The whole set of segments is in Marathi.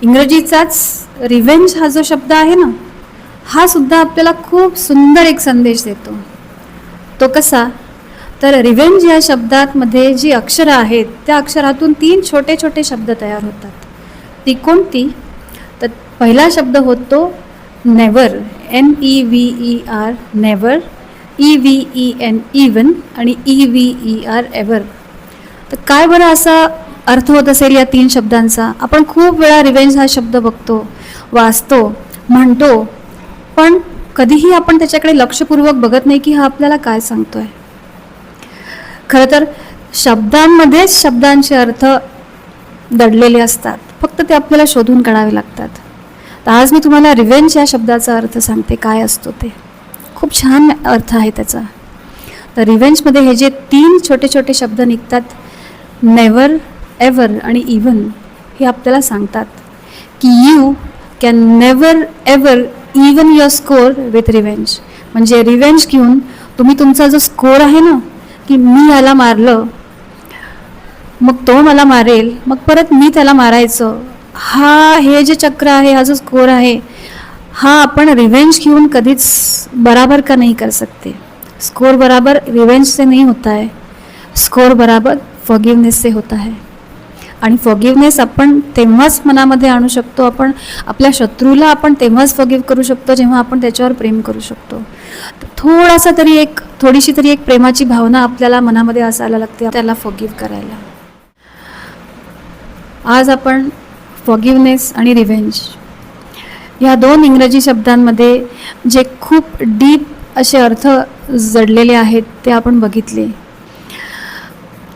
इंग्रजीचाच रिव्हेंज हा जो शब्द आहे ना, हा सुद्धा आपल्याला खूप सुंदर एक संदेश देतो. तो कसा? तर रिव्हेंज या शब्दात मध्ये जी अक्षरं आहेत त्या अक्षरातून 3 छोटे छोटे शब्द तयार होतात. ती कोणती? तर पहिला शब्द होतो never, NEVER, never, EVEN, even आणि EVER, एव्हर. तर काय बरं असा अर्थ होत असेल या 3 शब्दांचा? आपण खूप वेळा रिव्हेंज हा शब्द बघतो, वाचतो, म्हणतो, पण कधीही आपण त्याच्याकडे लक्षपूर्वक बघत नाही की हा आपल्याला काय सांगतोय. खरं तर शब्दांमध्येच शब्दांचे अर्थ दडलेले असतात, फक्त ते आपल्याला शोधून काढावे लागतात. तर आज मी तुम्हाला रिव्हेंज या शब्दाचा अर्थ सांगते, काय असतो ते. खूप छान अर्थ आहे त्याचा. तर रिव्हेंजमध्ये हे जे 3 छोटे छोटे शब्द निघतात, नेवर, एव्हर आणि इवन, हे आपल्याला सांगतात की you can never ever even your score with revenge. म्हणजे रिव्हेंज घेऊन तुम्ही तुमचा जो स्कोर आहे ना, की मी याला मारलं, मग तो मला मारेल, मग परत मी त्याला मारायचं, हे जे चक्र आहे, हा जो स्कोर आहे, हा आपण रिव्हेंज घेऊन कधीच बराबर का नहीं कर सकते. स्कोर बराबर रिव्हेंज से नहीं होता है, स्कोर बराबर फॉरगिवनेस से होता है. आणि फॉरगिवनेस आपण तेव्हाच मनामध्ये आणू शकतो, आपण आपल्या शत्रूला आपण तेव्हाच फॉरगिव करू शकतो जेव्हा आपण त्याच्यावर प्रेम करू शकतो. थोडीशी तरी एक प्रेमाची भावना आपल्याला मनामध्ये असायला लागते त्याला फॉरगिव करायला. आज आपण फॉरगिवनेस आणि रिव्हेंज या 2 इंग्रजी शब्दांमध्ये जे खूप डीप असे अर्थ जडलेले आहेत ते आपण बघितले.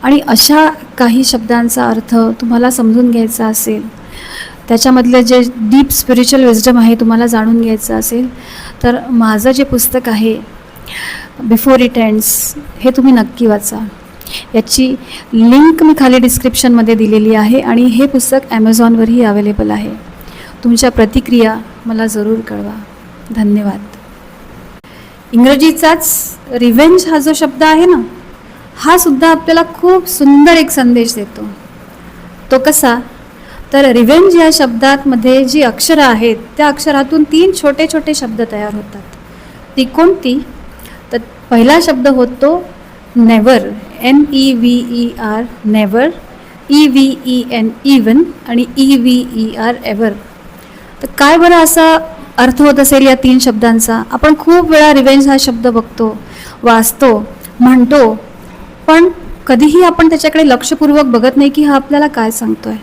आणि अशा काही शब्दांचा अर्थ तुम्हाला समजून घ्यायचा असेल, त्याच्यामधले जे डीप स्पिरिच्युअल विजडम आहे तुम्हाला जाणून घ्यायचं असेल, तर माझं जे पुस्तक आहे बिफोर इट एंड्स, हे तुम्ही नक्की वाचा. याची लिंक मी खाली डिस्क्रिप्शनमध्ये दिलेली आहे आणि हे पुस्तक ॲमेझॉनवरही अवेलेबल आहे. तुमच्या प्रतिक्रिया मला जरूर कळवा. धन्यवाद. इंग्रजीचाच रिव्हेंज हा जो शब्द आहे ना, हा सुद्धा आपल्याला खूप सुंदर एक संदेश देतो. तो कसा? तर रिव्हेंज या शब्दात मध्ये जी अक्षरं आहेत त्या अक्षरातून 3 छोटे छोटे शब्द तयार होतात. ती कोणती? तर पहिला शब्द होतो never, NEVER, never, EVEN, even आणि EVER, एव्हर. तर काय बरं असा अर्थ होत असेल या 3 शब्दांचा? आपण खूप वेळा रिव्हेंज हा शब्द बघतो, वाचतो, म्हणतो, पण कधीही आपण त्याच्याकडे लक्षपूर्वक बघत नाही की हा आपल्याला काय सांगतोय.